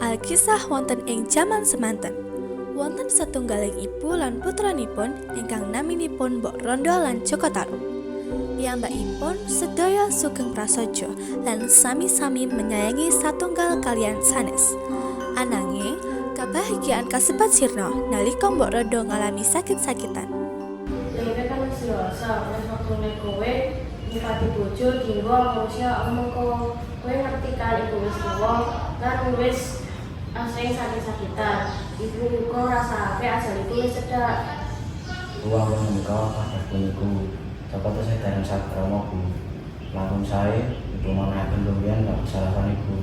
Alkisah wonten ing jaman semanten. Wonten satunggaling ibu lan putranipun ingkang naminipun Mbok Rondo lan Joko Tarub. Piyambakipun sedaya sugeng prasaja lan sami-sami menyayangi satunggal kaliyan sanes. Ananging kabahagiaan kasebat sirna nalika Mbok Rondo ngalami sakit-sakitan. Lha kan wis dewasa, wis waktune kowe nyipati bojo dinggo manusia mengko kowe ngerti kan iku wis tuwa lan wis asing sakit-sakitan. Ibu uga rasake ajal iku wis cedhak. Uang menika kados puniku. Saka tesih dereng sakrama Bu. Langsung sae ibu manaken lumbian lan kesalahan ibu.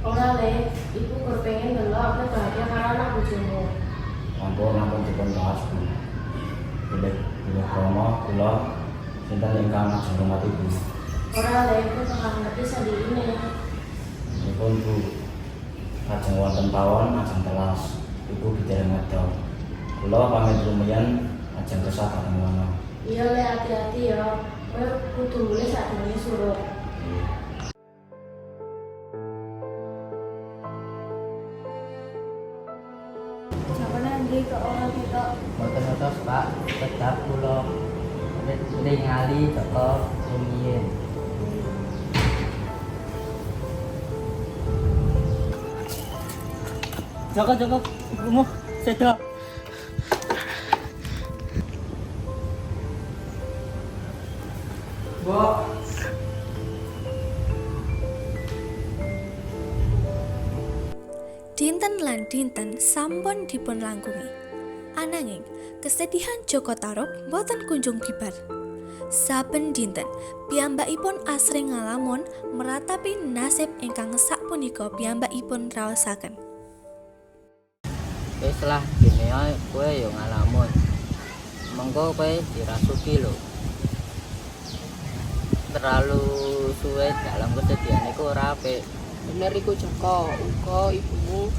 Ora le, ibu kur pengen delok kowe bahagia karo anak bojomu. Lampun dipun bahas Bu. Bilih krama kula sinten ingkang ajeng rumah ibu. Ora le, kowe bakal ngerti sendiri. Dipun Bu. Ajeng wonten pawon ajeng telas. Ibu dereng ngedol. Kula pamit lumiyan ajeng kesah bareng ngono. Iya le, hati-hati ya. Kowe kudu mulih sadurunge surut. Sampeyan ndi kok ora ketok? Motor-motor Pak, tetap kula ningali Joko rumiyin. Joko, ibumu sedo. Mbok, Dinten lan dinten sampun dipun langkungi. Ananging kesedihan Joko Tarub boten kunjung bibar. Saben dinten piyambakipun asring ngalamun meratapi nasib ingkang sapunika piyambakipun raosaken. wis lah dene ae kowe yo ngalamun. Mengko kowe dirasuki lho. Terlalu suwe dalam kesedihan iku ora apik. Bener iku Joko, uga ibumu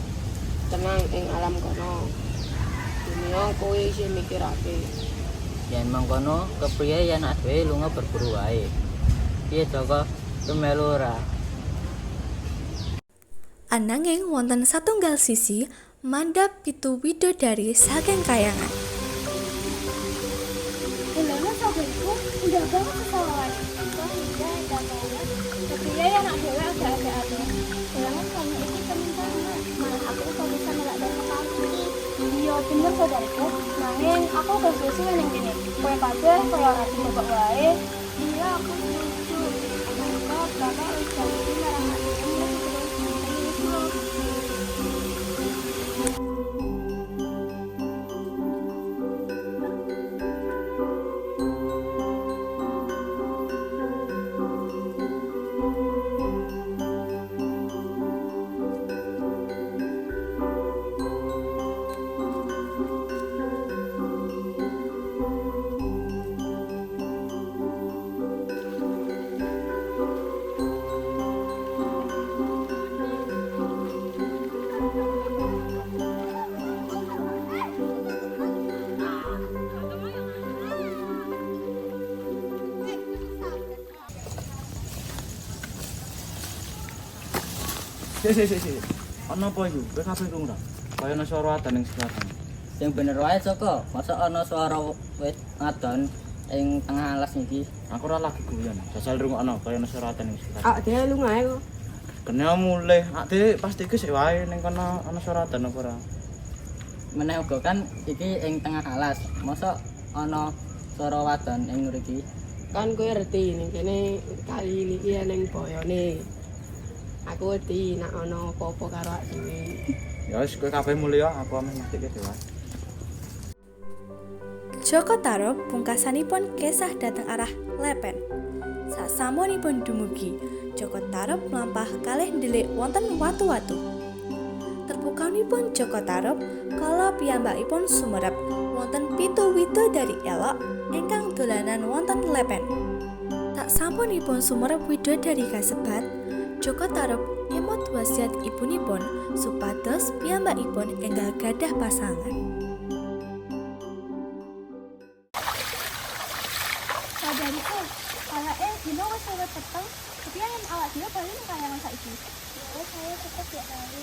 tenang ing alam kono. Dunia kowe isih mikirake. Yen mangkono kepriye yen dhewe lunga berburu wae. Piye Joko, kemelu ora? Ananging wonten satunggal sisi mandhap pitu widodari saking kayangan. Ulama sahabatku udah banget kesalahan. Wah iya, udah banget. Tapi ya anak dewa agak-agak ada. Ulama kamu ini temen banget. Malah aku kalau bisa ngelak dan kaki. Iya bener saudaraku. Nanging aku udah selesai yang gini. Kue kabeh kalau rati bapak wae. Iya aku setuju. Maka bapak udah itu marah hati. Sik. Ana apa iku? Kowe kabeh krungu ta? Kaya ana swara adzan ning selatan. Sing bener wae Joko, masa ana suara wit ngadon ing tengah alas iki. Aku ora lagi guyon. Jajal rungokno kaya ana swara adzan ning selatan. Dhewe lungae kok. Kene mulih, dhewe pasti iki sik wae ning kono ana swara adzan apa ora? Meneh uga kan iki ing tengah alas. Masa ana suara wadon ing mriki? Kan kowe ngerti ning kene kali iki ning boyone. Aku wedi nek ana apa-apa karo awake dhewe. Ya wis kowe kabeh mulih ya, aku ameh ngerti dhewe. Joko Tarub pungkasanipun kesah dhateng arah Lepen. Sasampunipun dumugi, Joko Tarub mlampah kalih ndelik wonten watu-watu. Terpukaunipun Joko Tarub kala piyambakipun sumerep wonten pitu widodari elok ingkang dolanan wonten Lepen. Tak sampunipun sumerep widodari kasebat, Joko Tarub nyemot wasiat ibunipun supados piyambakipun enggal gadah pasangan. Saudariku, awake dino wis suwet peteng, kepiye awak dhewe bali nang kayangan saiki? Ya saya tetep ya bali.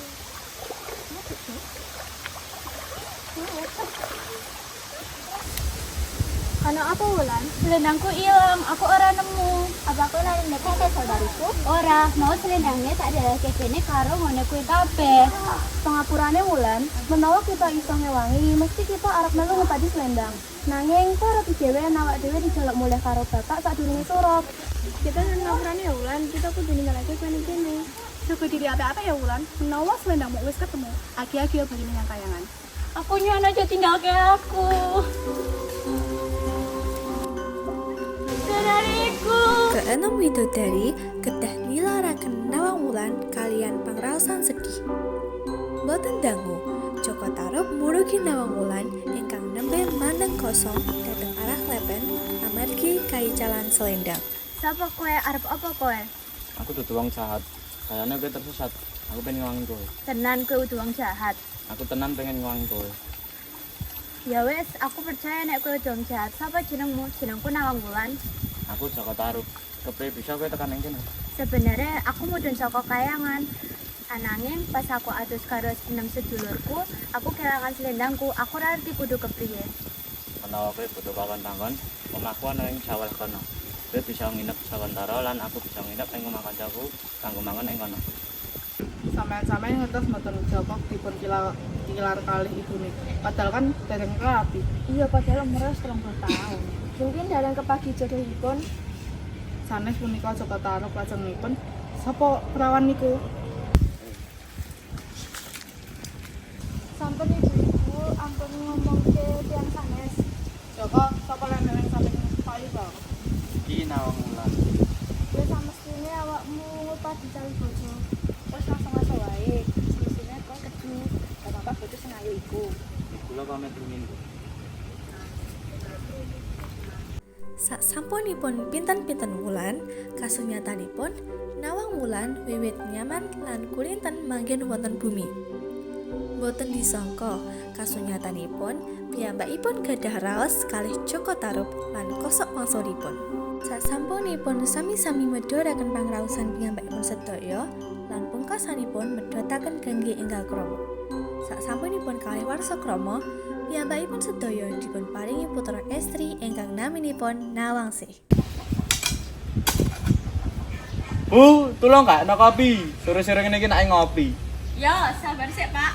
Ana apa Wulan? Selendangku ilang, aku ora nemu. Apa aku lari nekake saudariku? Ora, mau selendangnya tak ada kene karo ngene kuwi kabeh. Pengapurane Wulan, menawa kita iso ngewangi, mesti kita arep melu ngepadi selendang. Nanging kok ora dhewe awak dhewe dijaluk mulih karo bapak sadurunge sorot. Kita nang ngapurane ya Wulan, kita kudu ninggalake kene-kene. Jaga diri apa-apa ya Wulan, menawa selendangmu wis ketemu, agi-agi yo bagi menyang kayangan. Aku nyono aja tinggal ke aku. Saudariku. Keenam widodari kedah nilaraken Nawang Wulan kalian pangraosan sedih. Boten dangu, Joko Tarub murugi Nawang Wulan ingkang nembe mandeng kosong dateng arah Lepen amargi kaicalan selendang. Sapa kowe arep apa kowe? Aku dudu wong jahat. Kayane kowe tersesat. Aku pengen ngewangi kowe. Tenan kowe udah wong jahat. Aku tenan pengen ngewangi kowe. Ya wes, aku percaya nek kowe udah wong jahat. Sapa jenengmu? Jenengku Nawang Wulan. Aku Joko Tarub. Kepriye bisa kowe tekan ning kene? Sebenarnya aku mudhun saka kayangan. Ananging pas aku atus karo 6 sedulurku, aku kelangan selendangku. Aku ora ngerti kudu kepriye. Menawa kowe butuh kawan tanggon, omahku ana ing sawal kono. Kowe bisa nginep sawentara lan aku bisa nginep ing omah kancaku kanggo mangan ing kono. Sampeyan ngertos mboten Joko dipun kilar kalih ibune. Padahal kan dereng rapi. Iya, padahal umure 30 tahun. Mungkin dalam kepagi jodohipun. Sanes punika Joko Tarub lajengipun sapa perawan niku? Sampun ibu, ampun ngomong ke tiang sanes. Joko sapa leneng samping Pak Iba? Iki Nawang Wulan. Wis samestine awakmu ngupadi cari bojo. Terus langsung wae. Isine kok kedu, bapak bojo sing ayu iku. Kula pamit rumiyin. Sak sampunipun pinten-pinten wulan, kasunyatanipun Nawang Wulan wiwit nyaman lan kulinten manggen wonten bumi. Boten disangka kasunyatanipun piyambakipun gadah raos kalih Joko Tarub lan kosok wangsulipun. Sak sampunipun sami-sami medhoraken pangraosan piyambakipun sedaya lan pungkasanipun medhotaken kangge enggal krama. Sak sampunipun kalih warsa krama, piyambakipun sedaya dipun paringi putra estri ingkang naminipun Nawangsih. Bu, tolong gak ana kopi. Sore-sore ngene iki nek ngopi. Yo, sabar sik, Pak.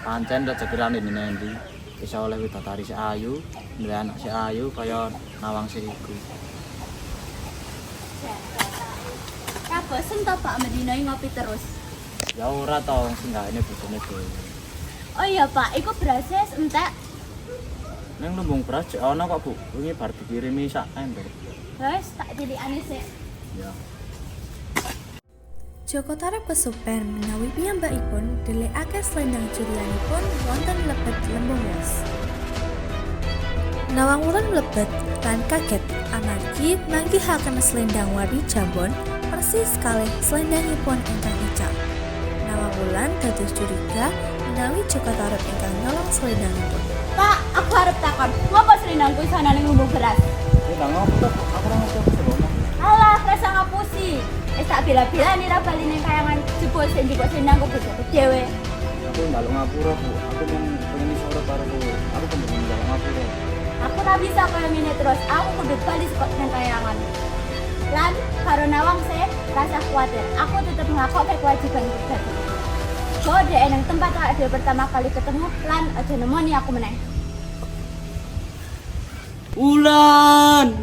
Pancen rezekirane nendi. Bisa oleh widodari si ayu, duwe anak si ayu kaya Nawangsih iku. Ra bosen to Pak Medina ngopi terus. Ya ora to, sing gaene bojone dhewe. Oh iya Pak, iku berasnya entek. Neng lumbung beras cek ana kok, Bu. Wingi bar dikirimi sak ember. Wes tak tilikane sik. Ya. Joko Tarub kesupen menawi piyambakipun ndelikake slendang curianipun wonten lebet lembung wos. Nawang Wulan mlebet lan kaget amargi manggihaken slendang warni jambon persis kalih slendangipun ingkang ical. Nawang Wulan dados curiga menawi Joko Tarub ingkang nyolong slendangipun. Pak, aku harap takon, ngopo selendangku iso ana ning lumbung beras? Lah ngopo to? Aku ora ngerti apa serono. Alah, rasa ngapusi. Tak bila-bila nih ra bali ning kayangan jebul sing ndikok selendangku bojoku dhewe. Aku njaluk ngapura, Bu. Aku pengen iso karo kowe. Aku pengen njaluk ngapura. Aku ra bisa kaya ngene terus. Aku kudu bali saka nang kayangan. Lan karo Nawangsih rasa kuwatir. Aku tetep nglakokke kewajibanku dadi. Kok dhek nang tempat awake dhewe pertama kali ketemu lan aja nemoni aku meneh. Wulan.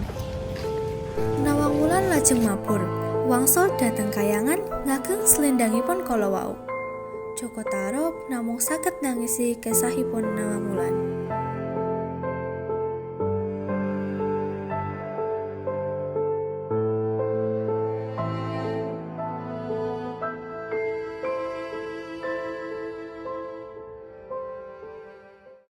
Nawang Wulan lajeng mabur. Wangsul dateng kayangan ngageng slendangipun kala wau. Joko Tarub namung saged nangisi kesahipun Nawang Wulan.